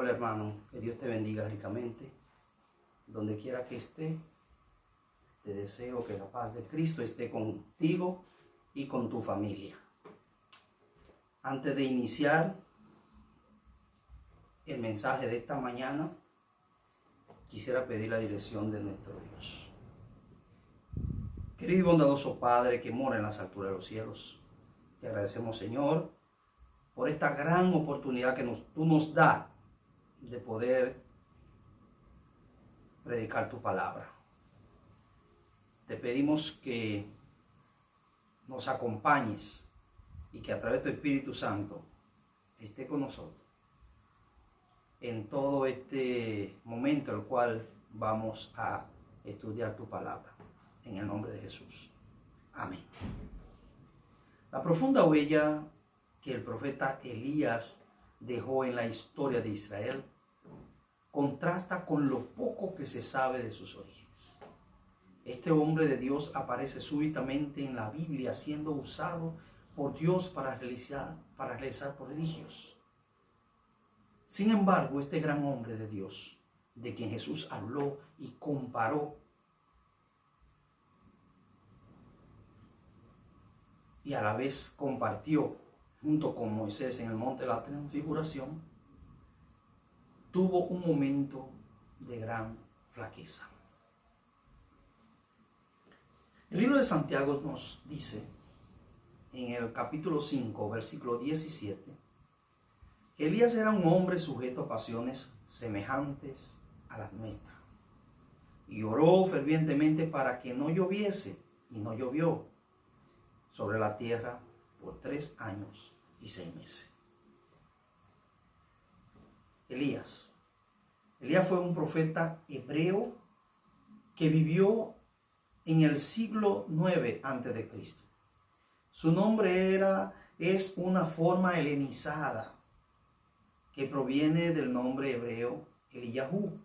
Hola hermano, que Dios te bendiga ricamente. Donde quiera que esté, te deseo que la paz de Cristo esté contigo y con tu familia. Antes de iniciar el mensaje de esta mañana, quisiera pedir la dirección de nuestro Dios. Querido y bondadoso Padre que mora en las alturas de los cielos, te agradecemos, Señor, por esta gran oportunidad que tú nos das de poder predicar tu palabra. Te pedimos que nos acompañes y que a través de tu Espíritu Santo esté con nosotros en todo este momento en el cual vamos a estudiar tu palabra. En el nombre de Jesús. Amén. La profunda huella que el profeta Elías dejó en la historia de Israel contrasta con lo poco que se sabe de sus orígenes. Este hombre de Dios aparece súbitamente en la Biblia siendo usado por Dios para realizar prodigios. Sin embargo, este gran hombre de Dios, de quien Jesús habló y comparó y a la vez compartió junto con Moisés en el monte de la transfiguración, tuvo un momento de gran flaqueza. El libro de Santiago nos dice en el capítulo 5, versículo 17, que Elías era un hombre sujeto a pasiones semejantes a las nuestras, y oró fervientemente para que no lloviese, y no llovió sobre la tierra por 3 años y 6 meses. Elías fue un profeta hebreo que vivió en el siglo 9 a.C. Su nombre es una forma helenizada que proviene del nombre hebreo Eliyahu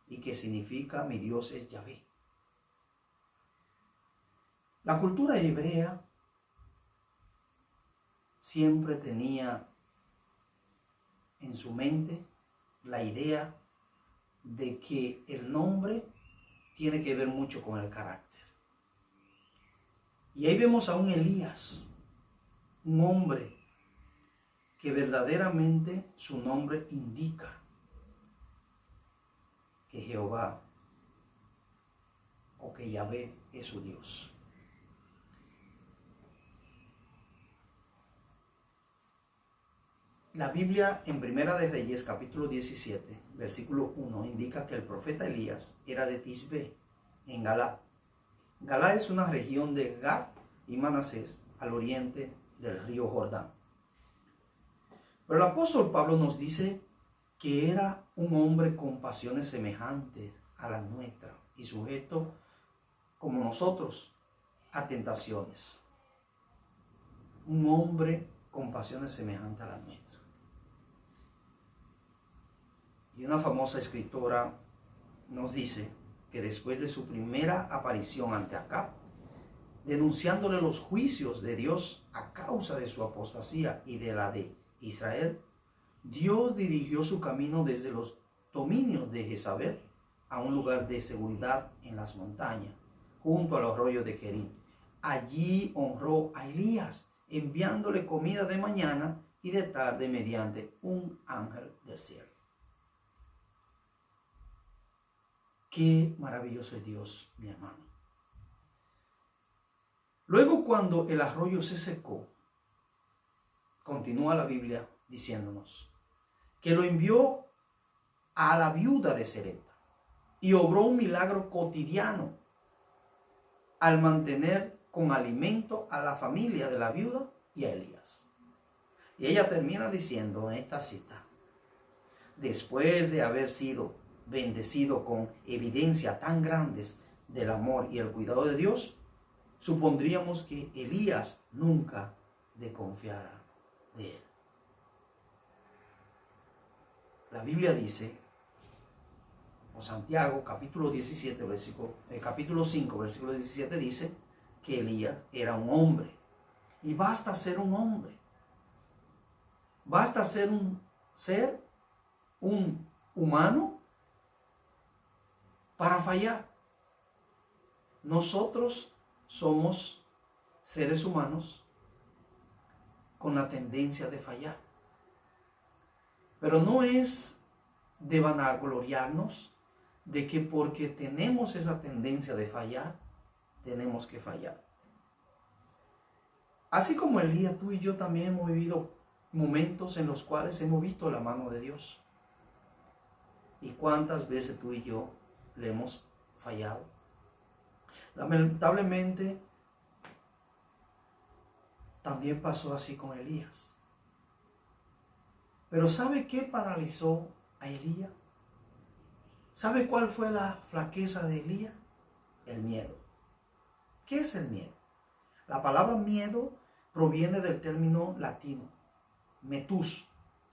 y que significa mi Dios es Yahvé. La cultura hebrea siempre tenía en su mente la idea de que el nombre tiene que ver mucho con el carácter. Y ahí vemos a un Elías, un hombre que verdaderamente su nombre indica que Jehová o que Yahvé es su Dios. La Biblia en Primera de Reyes, capítulo 17, versículo 1, indica que el profeta Elías era de Tisbe, en Galad. Galad es una región de Gad y Manasés, al oriente del río Jordán. Pero el apóstol Pablo nos dice que era un hombre con pasiones semejantes a las nuestras y sujeto, como nosotros, a tentaciones. Un hombre con pasiones semejantes a las nuestras. Y una famosa escritora nos dice que después de su primera aparición ante Acab, denunciándole los juicios de Dios a causa de su apostasía y de la de Israel, Dios dirigió su camino desde los dominios de Jezabel a un lugar de seguridad en las montañas, junto al arroyo de Querim. Allí honró a Elías, enviándole comida de mañana y de tarde mediante un ángel del cielo. Qué maravilloso es Dios, mi hermano. Luego, cuando el arroyo se secó, continúa la Biblia diciéndonos que lo envió a la viuda de Serepta y obró un milagro cotidiano al mantener con alimento a la familia de la viuda y a Elías. Y ella termina diciendo en esta cita: después de haber sido bendecido con evidencia tan grandes del amor y el cuidado de Dios, supondríamos que Elías nunca desconfiara de él. La Biblia dice, o Santiago capítulo 17, capítulo 5, versículo 17 dice que Elías era un hombre. Y basta ser un hombre. Basta ser un ser un humano para fallar. Nosotros somos seres humanos con la tendencia de fallar. Pero no es de vanagloriarnos de que porque tenemos esa tendencia de fallar, tenemos que fallar. Así como Elías, tú y yo también hemos vivido momentos en los cuales hemos visto la mano de Dios. ¿Y cuántas veces tú y yo le hemos fallado? Lamentablemente, también pasó así con Elías. Pero ¿sabe qué paralizó a Elías? ¿Sabe cuál fue la flaqueza de Elías? El miedo. ¿Qué es el miedo? La palabra miedo proviene del término latino, metus.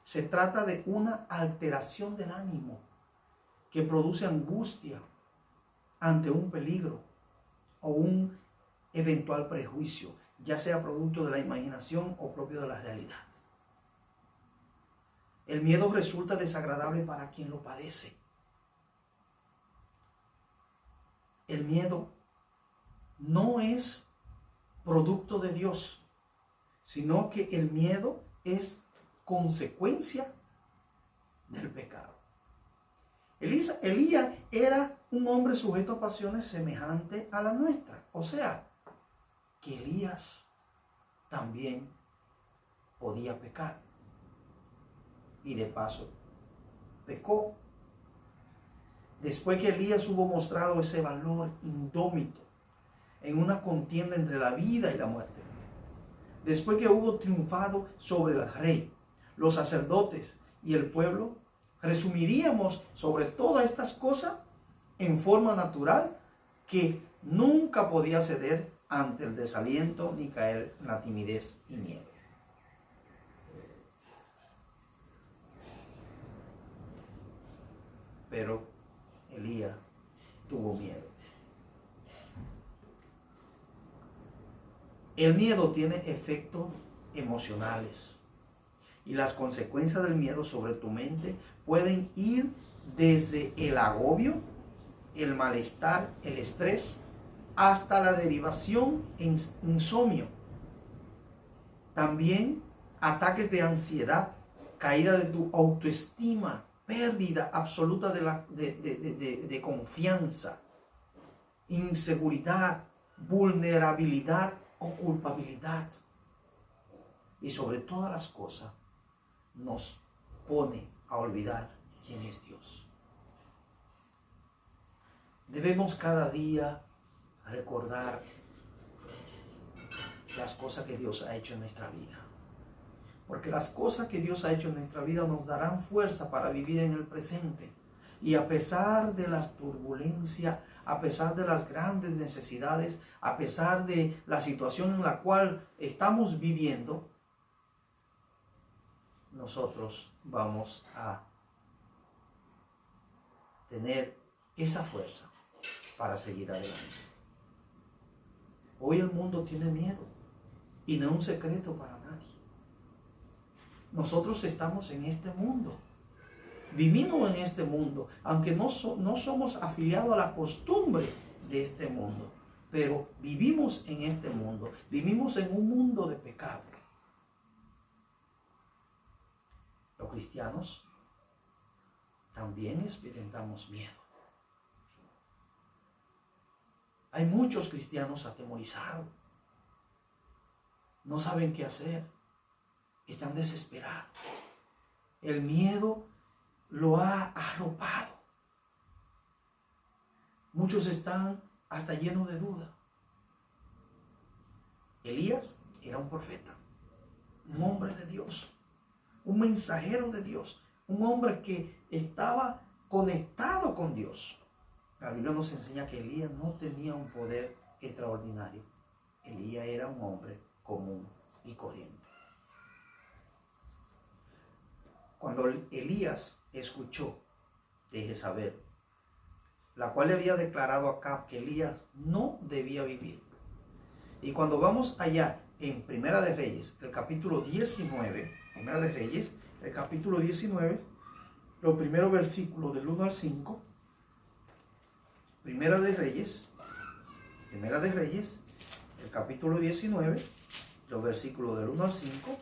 Se trata de una alteración del ánimo que produce angustia ante un peligro o un eventual prejuicio, ya sea producto de la imaginación o propio de la realidad. El miedo resulta desagradable para quien lo padece. El miedo no es producto de Dios, sino que el miedo es consecuencia del pecado. Elías era un hombre sujeto a pasiones semejantes a la nuestra. O sea, que Elías también podía pecar. Y de paso, pecó. Después que Elías hubo mostrado ese valor indómito en una contienda entre la vida y la muerte, después que hubo triunfado sobre el rey, los sacerdotes y el pueblo, resumiríamos sobre todas estas cosas en forma natural que nunca podía ceder ante el desaliento ni caer en la timidez y miedo. Pero Elías tuvo miedo. El miedo tiene efectos emocionales y las consecuencias del miedo sobre tu mente pueden ir desde el agobio, el malestar, el estrés, hasta la derivación en insomnio. También ataques de ansiedad, caída de tu autoestima, pérdida absoluta de confianza, inseguridad, vulnerabilidad o culpabilidad. Y sobre todas las cosas, nos pone a olvidar quién es Dios. Debemos cada día recordar las cosas que Dios ha hecho en nuestra vida. Porque las cosas que Dios ha hecho en nuestra vida nos darán fuerza para vivir en el presente. Y a pesar de las turbulencias, a pesar de las grandes necesidades, a pesar de la situación en la cual estamos viviendo, nosotros vamos a tener esa fuerza para seguir adelante. Hoy el mundo tiene miedo y no es un secreto para nadie. Nosotros estamos en este mundo, vivimos en este mundo, aunque no somos afiliados a la costumbre de este mundo, pero vivimos en este mundo, vivimos en un mundo de pecado. Los cristianos también experimentamos miedo. Hay muchos cristianos atemorizados, no saben qué hacer, están desesperados. El miedo lo ha arropado. Muchos están hasta llenos de duda. Elías era un profeta, un hombre de Dios, un mensajero de Dios, un hombre que estaba conectado con Dios. La Biblia nos enseña que Elías no tenía un poder extraordinario. Elías era un hombre común y corriente. Cuando Elías escuchó de Jezabel, la cual le había declarado a Acab que Elías no debía vivir. Y cuando vamos allá en Primera de Reyes, el capítulo 19, Primera de Reyes, el capítulo 19, los primeros versículos del 1 al 5, Primera de Reyes, el capítulo 19, los versículos del 1 al 5,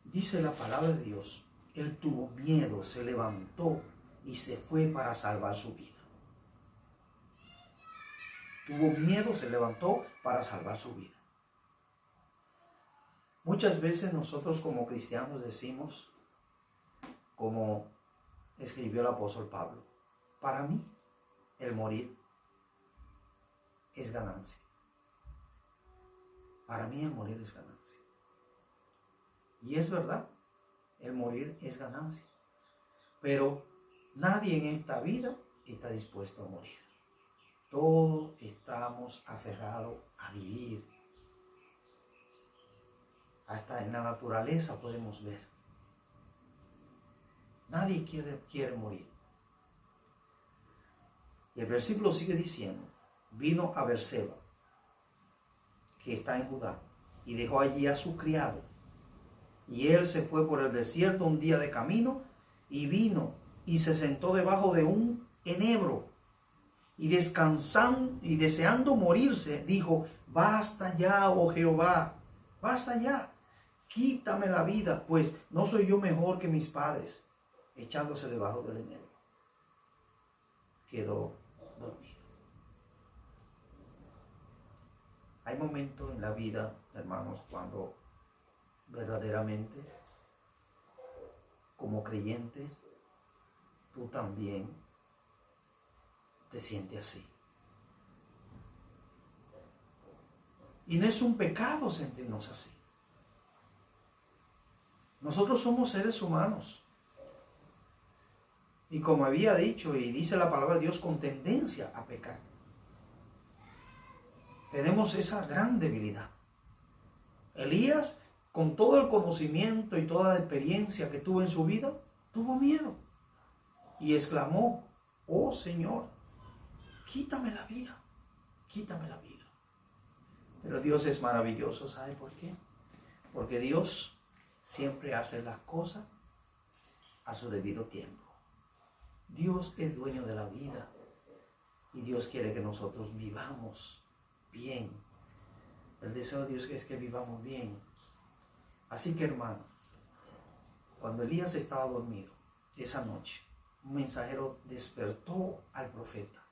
dice la palabra de Dios: él tuvo miedo, se levantó y se fue para salvar su vida. Tuvo miedo, se levantó para salvar su vida. Muchas veces nosotros como cristianos decimos, como escribió el apóstol Pablo: para mí el morir es ganancia. Para mí el morir es ganancia. Y es verdad, el morir es ganancia. Pero nadie en esta vida está dispuesto a morir. Todos estamos aferrados a vivir. Hasta en la naturaleza podemos ver. Nadie quiere morir. Y el versículo sigue diciendo: vino a Berseba, que está en Judá, y dejó allí a su criado. Y él se fue por el desierto un día de camino, y vino y se sentó debajo de un enebro, y descansando y deseando morirse, dijo: basta ya, oh Jehová, basta ya, quítame la vida, pues no soy yo mejor que mis padres. Echándose debajo del enebro, quedó dormido. Hay momentos en la vida, hermanos, cuando verdaderamente, como creyente, tú también te sientes así. Y no es un pecado sentirnos así. Nosotros somos seres humanos. Y como había dicho y dice la palabra de Dios, con tendencia a pecar. Tenemos esa gran debilidad. Elías, con todo el conocimiento y toda la experiencia que tuvo en su vida, tuvo miedo. Y exclamó: oh Señor, quítame la vida, quítame la vida. Pero Dios es maravilloso, ¿sabe por qué? Porque Dios siempre hace las cosas a su debido tiempo. Dios es dueño de la vida y Dios quiere que nosotros vivamos bien. El deseo de Dios es que vivamos bien. Así que, hermano, cuando Elías estaba dormido esa noche, un mensajero despertó al profeta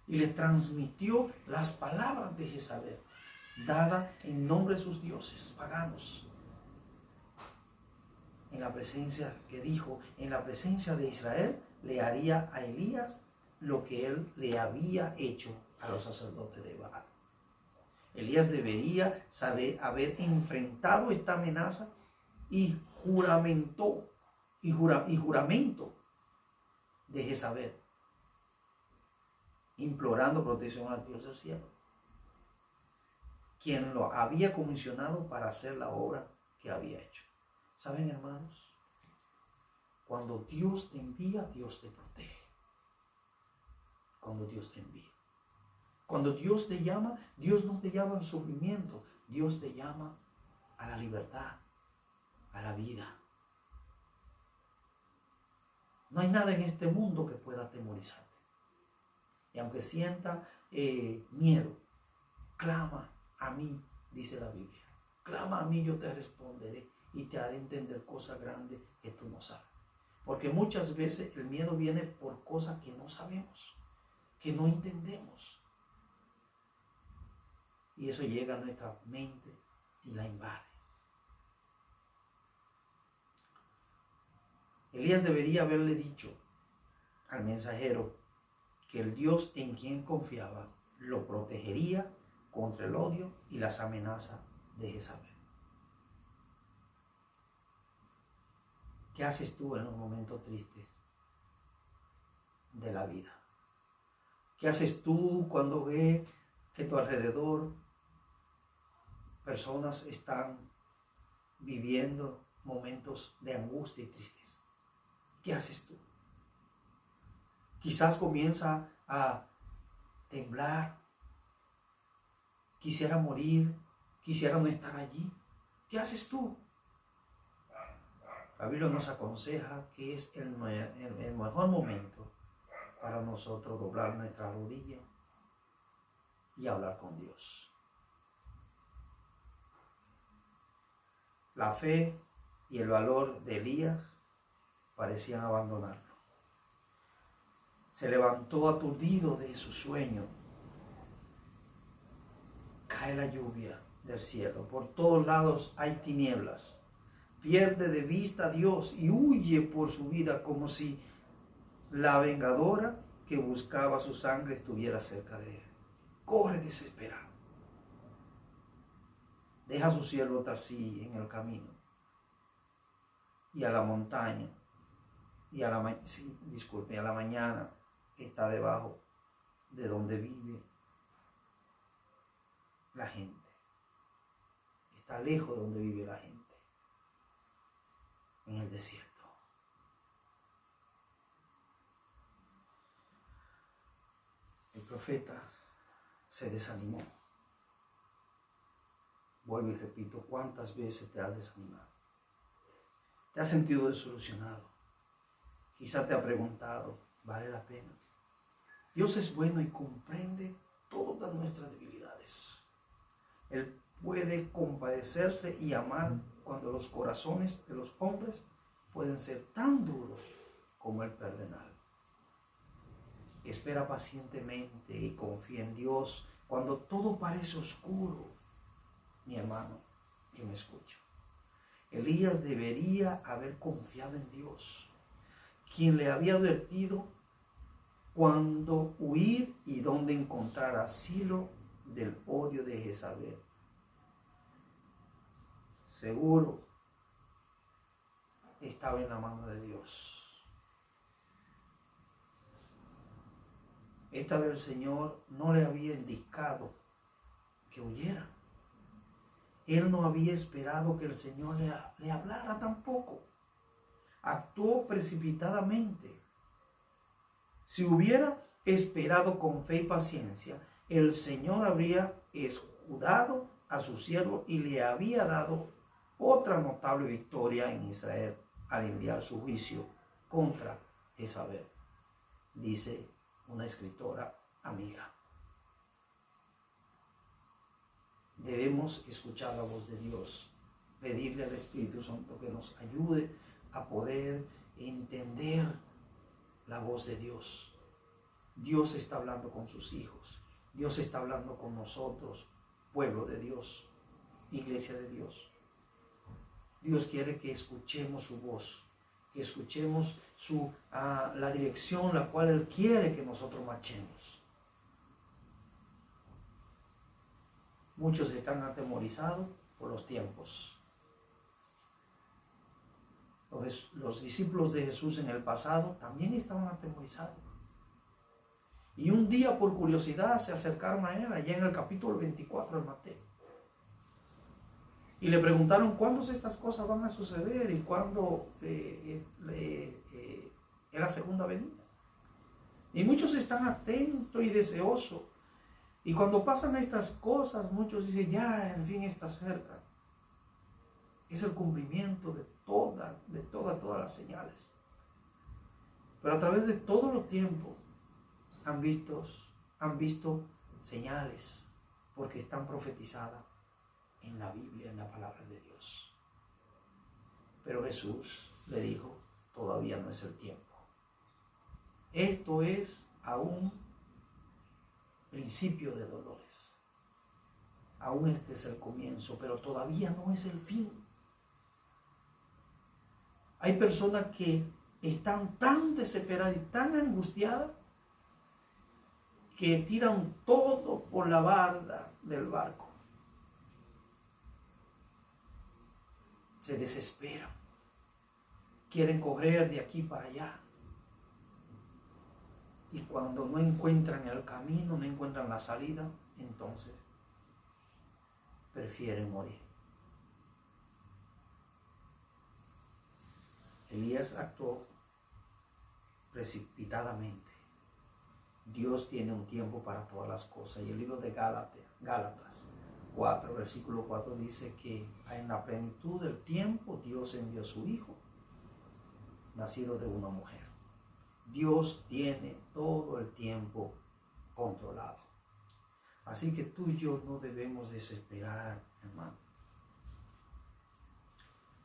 y le transmitió las palabras de Jezabel, dadas en nombre de sus dioses paganos. En la presencia, que dijo, en la presencia de Israel, le haría a Elías lo que él le había hecho a los sacerdotes de Baal. Elías debería haber enfrentado esta amenaza y juramento de Jezabel, implorando protección al Dios del cielo, quien lo había comisionado para hacer la obra que había hecho. ¿Saben, hermanos? Cuando Dios te envía, Dios te protege. Cuando Dios te envía. Cuando Dios te llama, Dios no te llama al sufrimiento. Dios te llama a la libertad, a la vida. No hay nada en este mundo que pueda atemorizarte. Y aunque sienta miedo, clama a mí, dice la Biblia. Clama a mí, yo te responderé y te haré entender cosas grandes que tú no sabes. Porque muchas veces el miedo viene por cosas que no sabemos, que no entendemos. Y eso llega a nuestra mente y la invade. Elías debería haberle dicho al mensajero que el Dios en quien confiaba lo protegería contra el odio y las amenazas de Jezabel. ¿Qué haces tú en un momento triste de la vida? ¿Qué haces tú cuando ves que a tu alrededor personas están viviendo momentos de angustia y tristeza? ¿Qué haces tú? Quizás comienza a temblar, quisiera morir, quisiera no estar allí. ¿Qué haces tú? La Biblia nos aconseja que es el mejor momento para nosotros doblar nuestra rodilla y hablar con Dios. La fe y el valor de Elías parecían abandonarlo. Se levantó aturdido de su sueño. Cae la lluvia del cielo. Por todos lados hay tinieblas. Pierde de vista a Dios y huye por su vida como si la vengadora que buscaba su sangre estuviera cerca de él. Corre desesperado. Deja a su siervo Tarcí en el camino y a la montaña y a la mañana está debajo de donde vive la gente. Está lejos de donde vive la gente, en el desierto. El profeta se desanimó. Vuelvo y repito, ¿cuántas veces te has desanimado? ¿Te has sentido desilusionado? Quizá te ha preguntado, ¿vale la pena? Dios es bueno y comprende todas nuestras debilidades. Él puede compadecerse y amar cuando los corazones de los hombres pueden ser tan duros como el perdenal. Espera pacientemente y confía en Dios cuando todo parece oscuro. Mi hermano que me escucha, Elías debería haber confiado en Dios, quien le había advertido cuándo huir y dónde encontrar asilo del odio de Jezabel. Seguro estaba en la mano de Dios. Esta vez el Señor no le había indicado que huyera. Él no había esperado que el Señor le hablara tampoco. Actuó precipitadamente. Si hubiera esperado con fe y paciencia, el Señor habría escudado a su siervo y le había dado otra notable victoria en Israel al enviar su juicio contra Jezabel, dice una escritora amiga. Debemos escuchar la voz de Dios, pedirle al Espíritu Santo que nos ayude a poder entender la voz de Dios. Dios está hablando con sus hijos. Dios está hablando con nosotros, pueblo de Dios, iglesia de Dios. Dios quiere que escuchemos su voz, que escuchemos la dirección la cual Él quiere que nosotros marchemos. Muchos están atemorizados por los tiempos. Los discípulos de Jesús en el pasado también estaban atemorizados. Y un día por curiosidad se acercaron a Él, allá en el capítulo 24 de Mateo. Y le preguntaron cuándo estas cosas van a suceder y cuándo es la segunda venida. Y muchos están atentos y deseosos. Y cuando pasan estas cosas, muchos dicen, ya, el fin está cerca. Es el cumplimiento de todas las señales. Pero a través de todos los tiempos han visto señales, porque están profetizadas en la Biblia, en la palabra de Dios. Pero Jesús le dijo, todavía no es el tiempo. Esto es aún principio de dolores. Aún este es el comienzo, pero todavía no es el fin. Hay personas que están tan desesperadas y tan angustiadas que tiran todo por la barda del barco. Se desesperan. Quieren correr de aquí para allá. Y cuando no encuentran el camino, no encuentran la salida, entonces prefieren morir. Elías actuó precipitadamente. Dios tiene un tiempo para todas las cosas. Y el libro de Gálatas 4, versículo 4 dice que en la plenitud del tiempo Dios envió a su Hijo, nacido de una mujer. Dios tiene todo el tiempo controlado. Así que tú y yo no debemos desesperar, hermano.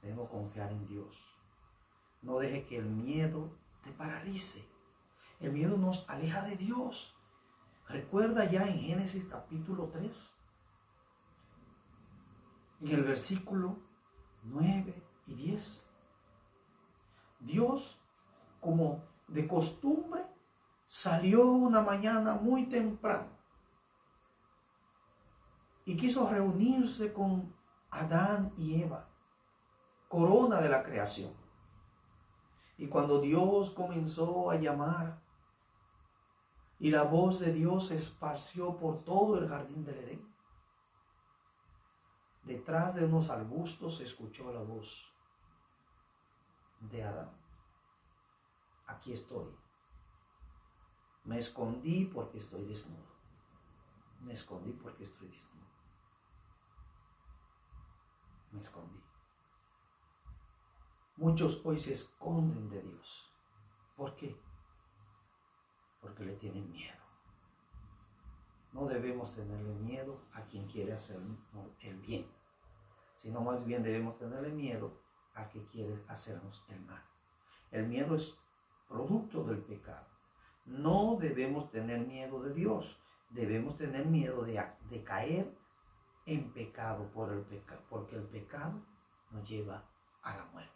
Debemos confiar en Dios. No deje que el miedo te paralice. El miedo nos aleja de Dios. Recuerda ya en Génesis capítulo 3, en el versículo 9 y 10. Dios, como de costumbre, salió una mañana muy temprano y quiso reunirse con Adán y Eva, corona de la creación. Y cuando Dios comenzó a llamar y la voz de Dios se esparció por todo el jardín del Edén, detrás de unos arbustos se escuchó la voz de Adán. Aquí estoy. Me escondí porque estoy desnudo. Me escondí porque estoy desnudo. Me escondí. Muchos hoy se esconden de Dios. ¿Por qué? Porque le tienen miedo. No debemos tenerle miedo a quien quiere hacer el bien, sino más bien debemos tenerle miedo a que quiere hacernos el mal. El miedo es producto del pecado. No debemos tener miedo de Dios. Debemos tener miedo de caer en pecado porque el pecado nos lleva a la muerte.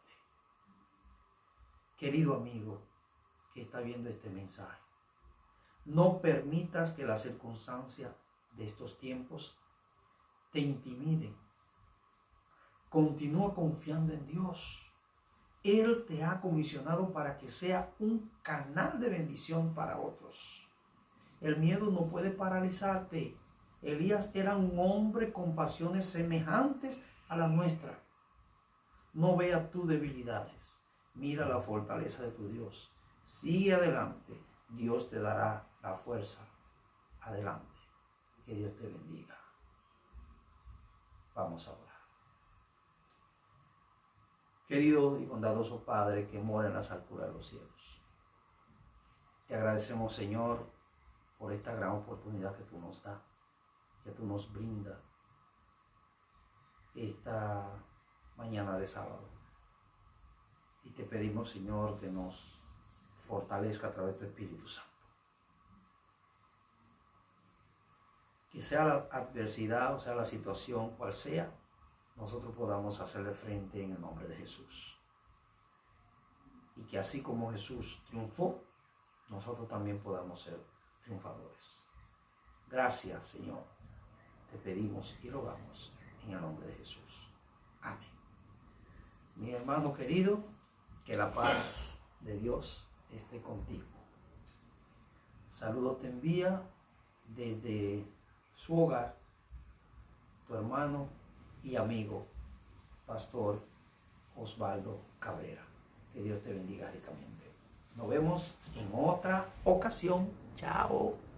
Querido amigo que está viendo este mensaje, no permitas que las circunstancias de estos tiempos te intimiden. Continúa confiando en Dios. Él te ha comisionado para que sea un canal de bendición para otros. El miedo no puede paralizarte. Elías era un hombre con pasiones semejantes a la nuestra. No vea tus debilidades. Mira la fortaleza de tu Dios. Sigue adelante. Dios te dará la fuerza. Adelante. Que Dios te bendiga. Vamos a orar. Querido y bondadoso Padre que mora en las alturas de los cielos, te agradecemos, Señor, por esta gran oportunidad que tú nos das, que tú nos brindas esta mañana de sábado. Y te pedimos, Señor, que nos fortalezca a través de tu Espíritu Santo. Que sea la adversidad, o sea la situación cual sea, nosotros podamos hacerle frente en el nombre de Jesús. Y que así como Jesús triunfó, nosotros también podamos ser triunfadores. Gracias, Señor. Te pedimos y rogamos en el nombre de Jesús. Amén. Mi hermano querido, que la paz de Dios esté contigo. Saludo te envía desde su hogar tu hermano y amigo, Pastor Osvaldo Cabrera. Que Dios te bendiga ricamente. Nos vemos en otra ocasión. Chao.